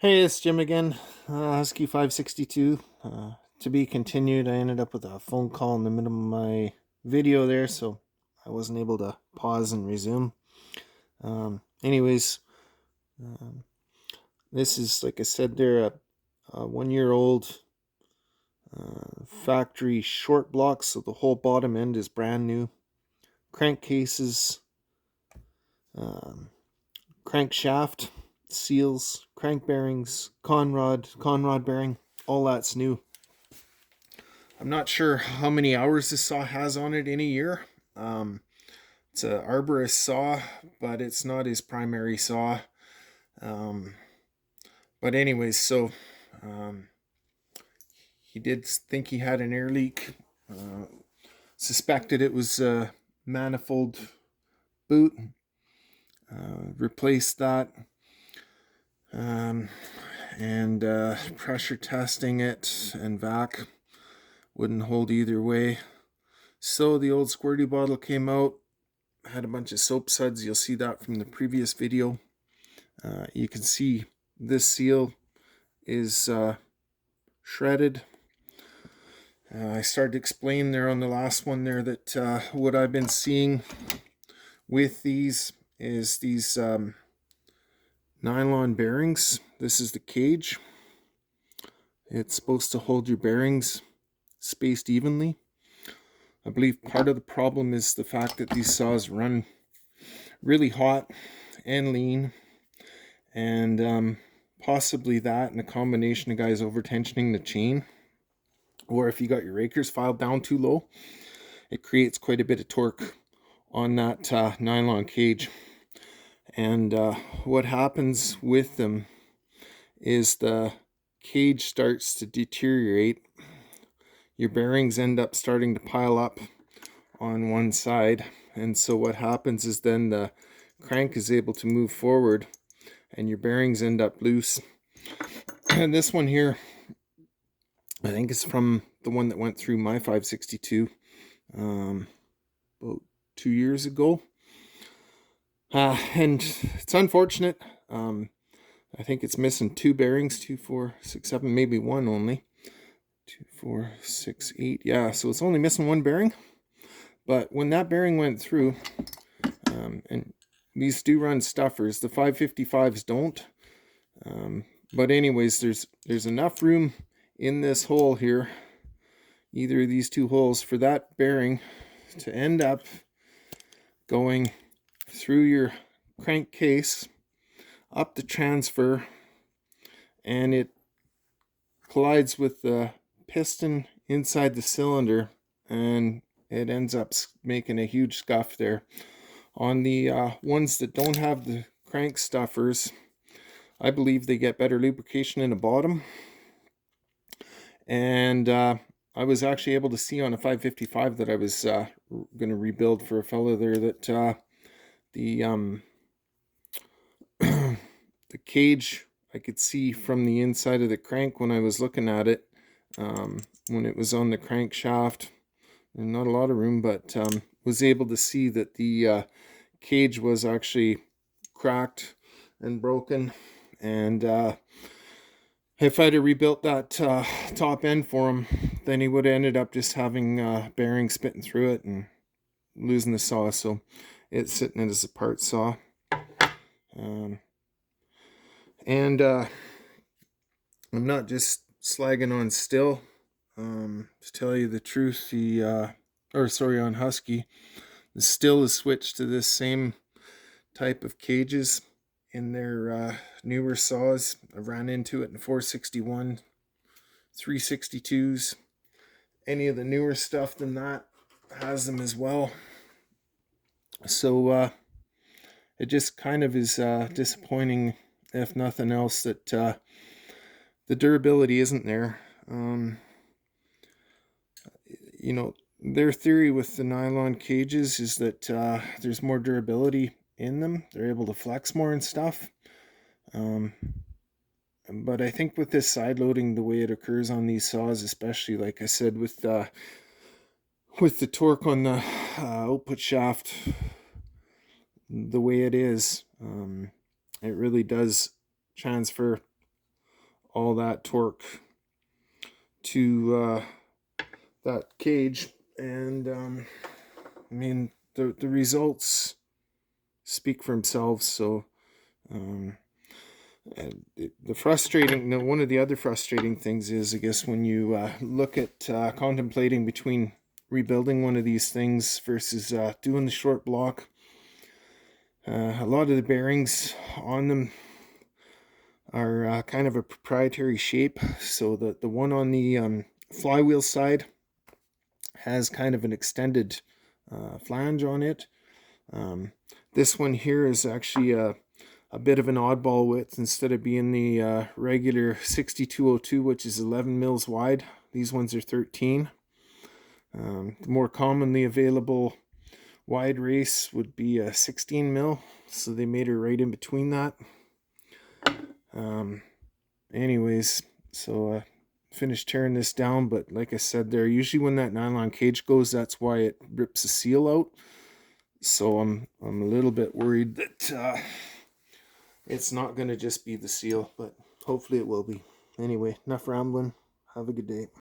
Hey, it's Jim again. Husky 562. To be continued. I ended up with a phone call in the middle of my video there, so I wasn't able to pause and resume. Anyways, um, this is, like I said, they're a 1 year old factory short block, so the whole bottom end is brand new. Crankcases, um, crankshaft, seals, crank bearings, conrod bearing, all that's new. I'm not sure how many hours this saw has on it in a year. It's an arborist saw, but it's not his primary saw. Um, but anyways, so um, he did think he had an air leak. Suspected it was a manifold boot. Replaced that. And pressure testing it and vac wouldn't hold either way. So the old squirty bottle came out, had a bunch of soap suds. You'll see that from the previous video. You can see this seal is shredded. I started to explain there on the last one there that what I've been seeing with these is these nylon bearings. This is the cage. It's supposed to hold your bearings spaced evenly. I believe part of the problem is the fact that these saws run really hot and lean, and possibly that and a combination of guys over tensioning the chain, or if you got your rakers filed down too low, it creates quite a bit of torque on that nylon cage. And what happens with them is the cage starts to deteriorate. Your bearings end up starting to pile up on one side, and so what happens is then the crank is able to move forward and your bearings end up loose. And this one here, I think it's from the one that went through my 562 about 2 years ago. And it's unfortunate. I think it's missing two bearings, 2, 4, 6, 7, maybe one only. 2, 4, 6, 8. Yeah, so it's only missing one bearing. But when that bearing went through, and these do run stuffers, the 555s don't. But anyways, there's enough room in this hole here, either of these two holes, for that bearing to end up going through your crankcase up the transfer, and it collides with the piston inside the cylinder, and it ends up making a huge scuff there. On the ones that don't have the crank stuffers, I believe they get better lubrication in the bottom. And I was actually able to see on a 555 that I was going to rebuild for a fellow there that the the cage, I could see from the inside of the crank when I was looking at it, when it was on the crankshaft. And not a lot of room, but was able to see that the cage was actually cracked and broken. And if I'd have rebuilt that top end for him, then he would have ended up just having bearings spitting through it and losing the saw. So it's sitting as a part saw. And I'm not just slagging on Still. To tell you the truth, on Husky, the Still is switched to this same type of cages in their newer saws. I ran into it in 461, 362s. Any of the newer stuff than that has them as well. So it just kind of is disappointing, if nothing else, that the durability isn't there. Their theory with the nylon cages is that there's more durability in them. They're able to flex more and stuff. But I think with this side loading, the way it occurs on these saws, especially, like I said, with the torque on the output shaft, the way it is, it really does transfer all that torque to that cage, and I mean the results speak for themselves. So and the frustrating, one of the other frustrating things is, I guess, when you look at contemplating between rebuilding one of these things versus doing the short block. A lot of the bearings on them are kind of a proprietary shape. So the one on the flywheel side has kind of an extended flange on it. This one here is actually a bit of an oddball width. Instead of being the regular 6202, which is 11 mils wide, these ones are 13. The more commonly available wide race would be a 16 mil, so they made her right in between that. Anyways, so finished tearing this down, but like I said there, usually when that nylon cage goes, that's why it rips the seal out. So I'm a little bit worried that it's not going to just be the seal, but hopefully it will be. Anyway, enough rambling. Have a good day.